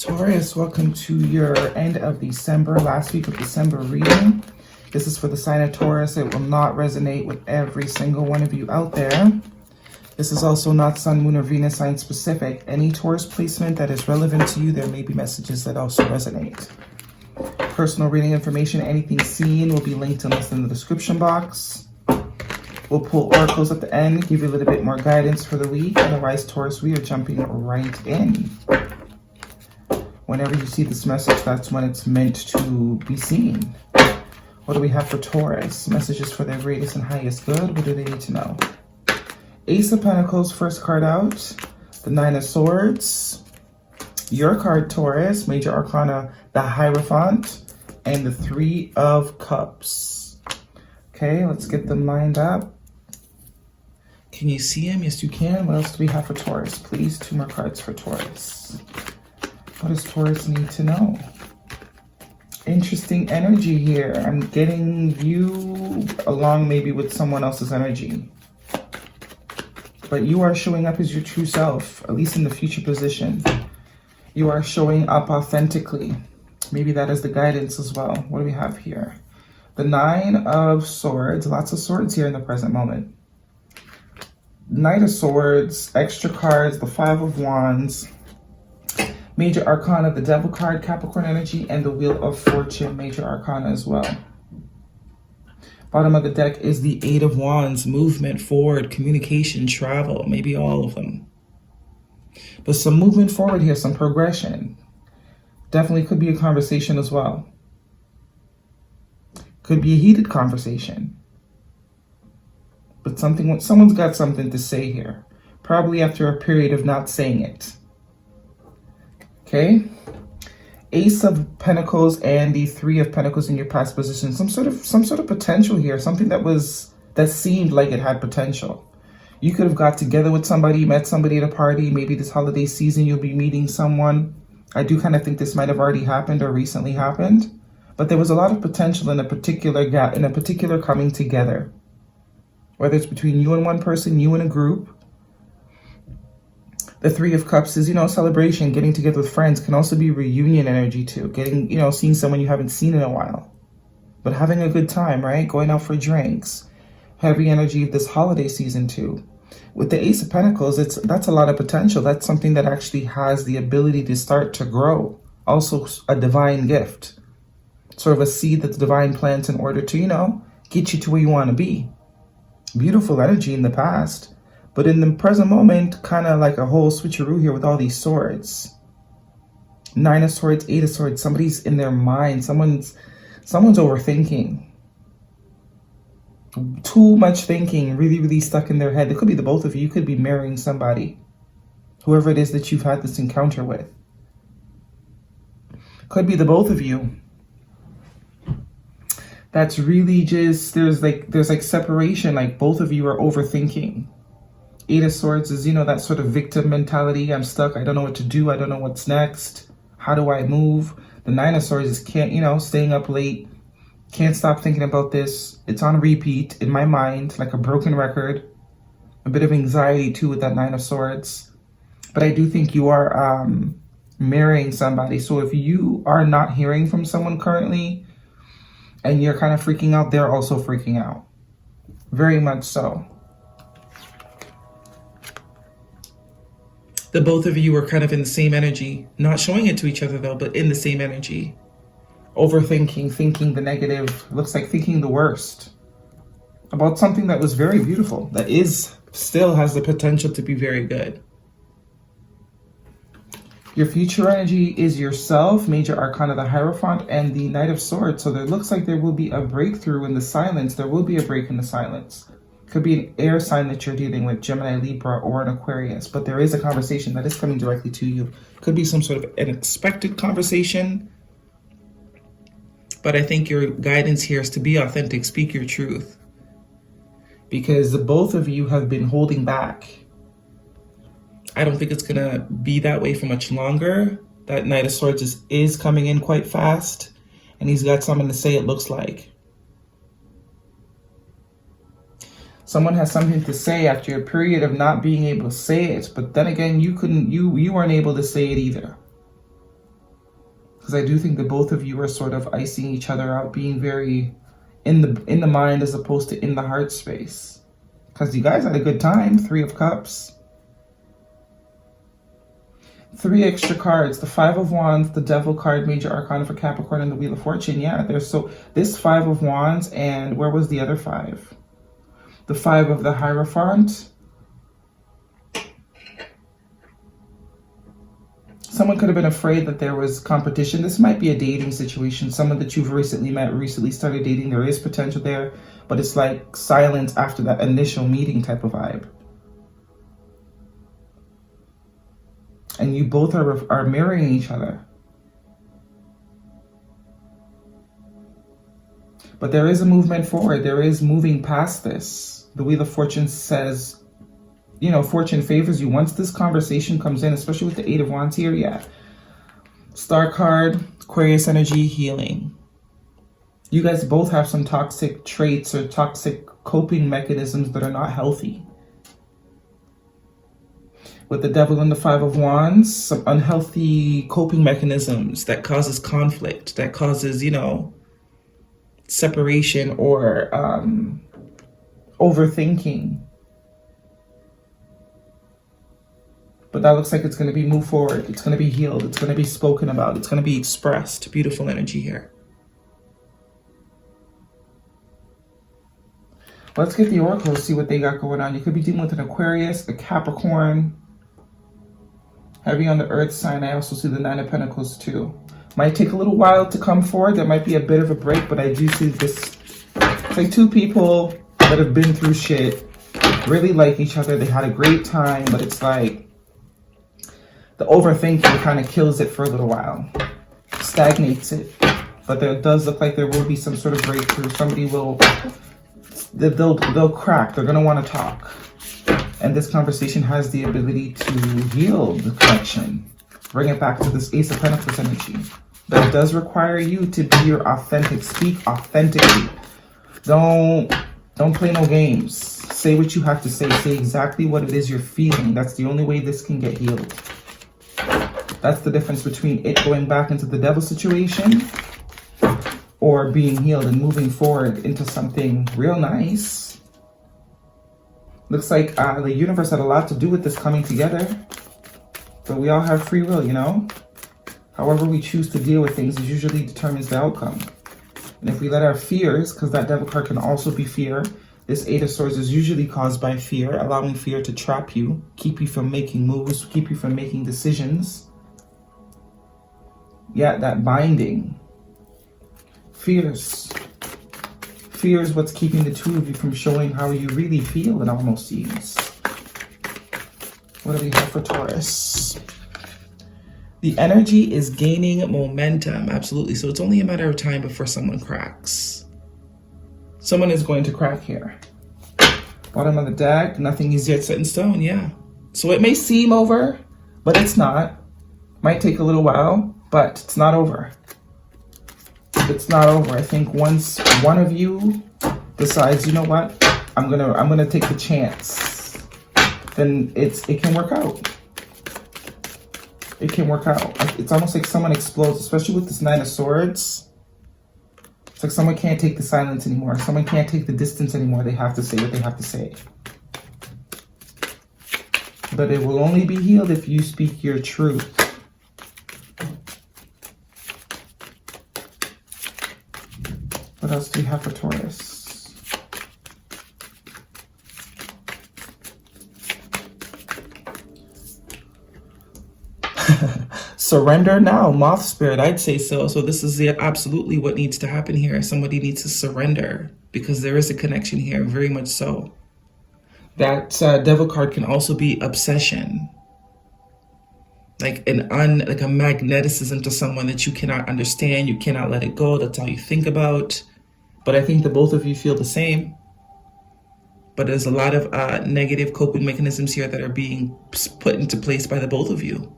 Taurus, welcome to your end of December, last week of December reading. This is for the sign of Taurus. It will not resonate with every single one of you out there. This is also not Sun, Moon, or Venus sign specific. Any Taurus placement that is relevant to you, there may be messages that also resonate. Personal reading information, anything seen will be linked and listed in the description box. We'll pull oracles at the end, give you a little bit more guidance for the week. Otherwise, Taurus, we are jumping right in. Whenever you see this message, that's when it's meant to be seen. What do we have for Taurus? Messages for their greatest and highest good. What do they need to know? Ace of Pentacles, first card out. The Nine of Swords. Your card, Taurus. Major Arcana, the Hierophant. And the Three of Cups. Okay, let's get them lined up. Can you see them? Yes, you can. What else do we have for Taurus? Please, 2 more cards for Taurus. What does Taurus need to know? Interesting energy here. I'm getting you along maybe with someone else's energy. But you are showing up as your true self, at least in the future position. You are showing up authentically. Maybe that is the guidance as well. What do we have here? The Nine of Swords. Lots of swords here in the present moment. Knight of Swords, extra cards, the Five of Wands. Major Arcana, the Devil card, Capricorn energy, and the Wheel of Fortune, Major Arcana as well. Bottom of the deck is the Eight of Wands, movement, forward, communication, travel, maybe all of them. But some movement forward here, some progression. Definitely could be a conversation as well. Could be a heated conversation. But someone's got something to say here. Probably after a period of not saying it. Okay, Ace of Pentacles and the Three of Pentacles in your past position. Some sort of potential here. Something that seemed like it had potential. You could have got together with somebody, met somebody at a party. Maybe this holiday season you'll be meeting someone. I do kind of think this might have already happened or recently happened. But there was a lot of potential in a particular gap, in a particular coming together. Whether it's between you and one person, you and a group. The Three of Cups is, celebration, getting together with friends. Can also be reunion energy too. Getting, seeing someone you haven't seen in a while. But having a good time, right? Going out for drinks. Heavy energy of this holiday season too. With the Ace of Pentacles, that's a lot of potential. That's something that actually has the ability to start to grow. Also a divine gift. Sort of a seed that the divine plants in order to, get you to where you want to be. Beautiful energy in the past. But in the present moment, kind of like a whole switcheroo here with all these swords. Nine of Swords, Eight of Swords. Somebody's in their mind. Someone's overthinking. Too much thinking, really, really stuck in their head. It could be the both of you. You could be marrying somebody. Whoever it is that you've had this encounter with. Could be the both of you. That's really just, there's like separation. Like both of you are overthinking. Eight of Swords is, that sort of victim mentality. I'm stuck. I don't know what to do. I don't know what's next. How do I move? The Nine of Swords is staying up late. Can't stop thinking about this. It's on repeat in my mind, like a broken record. A bit of anxiety too with that Nine of Swords. But I do think you are marrying somebody. So if you are not hearing from someone currently and you're kind of freaking out, they're also freaking out. Very much so. The both of you are kind of in the same energy. Not showing it to each other though, but in the same energy. Overthinking, thinking the negative. Looks like thinking the worst. About something that was very beautiful. That still has the potential to be very good. Your future energy is yourself. Major Arcana, the Hierophant, and the Knight of Swords. So there looks like there will be a breakthrough in the silence. There will be a break in the silence. Could be an air sign that you're dealing with, Gemini, Libra, or an Aquarius. But there is a conversation that is coming directly to you. Could be some sort of unexpected conversation. But I think your guidance here is to be authentic, speak your truth. Because the both of you have been holding back. I don't think it's going to be that way for much longer. That Knight of Swords is coming in quite fast. And he's got something to say, it looks like. Someone has something to say after a period of not being able to say it, but then again, you weren't able to say it either. Because I do think that both of you are sort of icing each other out, being very in the mind as opposed to in the heart space. Because you guys had a good time. 3 of Cups. 3 extra cards. The 5 of Wands, the Devil card, Major Arcana for Capricorn, and the Wheel of Fortune. Yeah, there's this 5 of Wands, and where was the other 5? The 5 of the Hierophant. Someone could have been afraid that there was competition. This might be a dating situation. Someone that you've recently met, recently started dating. There is potential there, but it's like silence after that initial meeting type of vibe. And you both are mirroring each other. But there is a movement forward. There is moving past this. The Wheel of Fortune says, you know, fortune favors you. Once this conversation comes in, especially with the 8 of Wands here, yeah. Star card, Aquarius energy, healing. You guys both have some toxic traits or toxic coping mechanisms that are not healthy. With the Devil and the 5 of Wands, some unhealthy coping mechanisms that causes conflict, that causes, you know, separation or overthinking. But that looks like it's going to be moved forward. It's going to be healed. It's going to be spoken about. It's going to be expressed. Beautiful energy here. Let's get the oracles, see what they got going on. You could be dealing with an Aquarius, a Capricorn. Heavy on the earth sign. I also see the 9 of Pentacles too. Might take a little while to come forward. There might be a bit of a break, but I do see this. It's like 2 people that have been through shit, really like each other. They had a great time, but it's like the overthinking kind of kills it for a little while, stagnates it. But there does look like there will be some sort of breakthrough. Somebody will, they'll crack. They're going to want to talk. And this conversation has the ability to heal the connection. Bring it back to this Ace of Pentacles energy. But it does require you to be your authentic. Speak authentically. Don't play no games. Say what you have to say. Say exactly what it is you're feeling. That's the only way this can get healed. That's the difference between it going back into the Devil situation or being healed and moving forward into something real nice. Looks like the universe had a lot to do with this coming together. But we all have free will, you know? However we choose to deal with things usually determines the outcome. And if we let our fears, because that Devil card can also be fear, this 8 of Swords is usually caused by fear, allowing fear to trap you, keep you from making moves, keep you from making decisions. Yeah, that binding. Fears. Fear is what's keeping the 2 of you from showing how you really feel, it almost seems. What do we have for Taurus? The energy is gaining momentum, absolutely. So it's only a matter of time before someone cracks. Someone is going to crack here. Bottom of the deck, nothing is yet set in stone, yeah. So it may seem over, but it's not. Might take a little while, but it's not over. It's not over. I think once one of you decides, you know what, I'm gonna take the chance, then it can work out. It can work out. It's almost like someone explodes, especially with this 9 of Swords. It's like someone can't take the silence anymore. Someone can't take the distance anymore. They have to say what they have to say. But it will only be healed if you speak your truth. What else do we have for Taurus? Surrender now, Moth Spirit. I'd say so. So this is absolutely what needs to happen here. Somebody needs to surrender because there is a connection here, very much so. That Devil card can also be obsession. Like a magneticism to someone that you cannot understand. You cannot let it go. That's all you think about. But I think that both of you feel the same. But there's a lot of negative coping mechanisms here that are being put into place by the both of you.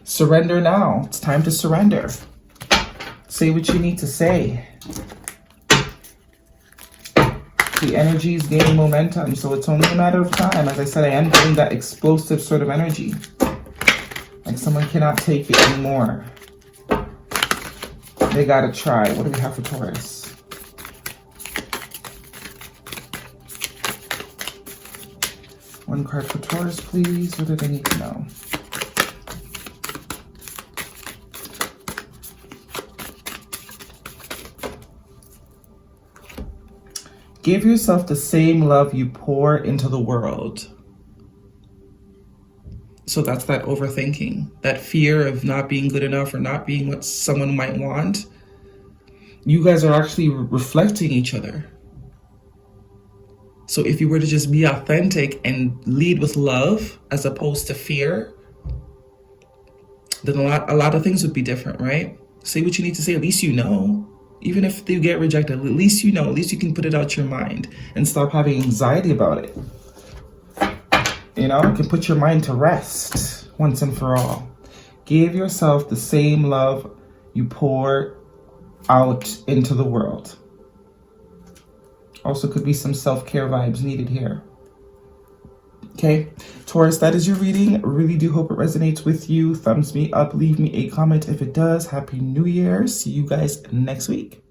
Surrender now. It's time to surrender. Say what you need to say. The energy is gaining momentum, so it's only a matter of time. As I said, I am getting that explosive sort of energy. Like someone cannot take it anymore. They gotta try. What do we have for Taurus? One card for Taurus, please. What do they need to know? Give yourself the same love you pour into the world. So that's that overthinking, that fear of not being good enough or not being what someone might want. You guys are actually reflecting each other. So if you were to just be authentic and lead with love as opposed to fear, then a lot of things would be different, right? Say what you need to say. At least you know. Even if you get rejected, at least you know. At least you can put it out your mind and stop having anxiety about it. You know, you can put your mind to rest once and for all. Give yourself the same love you pour out into the world. Also could be some self-care vibes needed here. Okay, Taurus, that is your reading. Really do hope it resonates with you. Thumbs me up, leave me a comment if it does. Happy New Year. See you guys next week.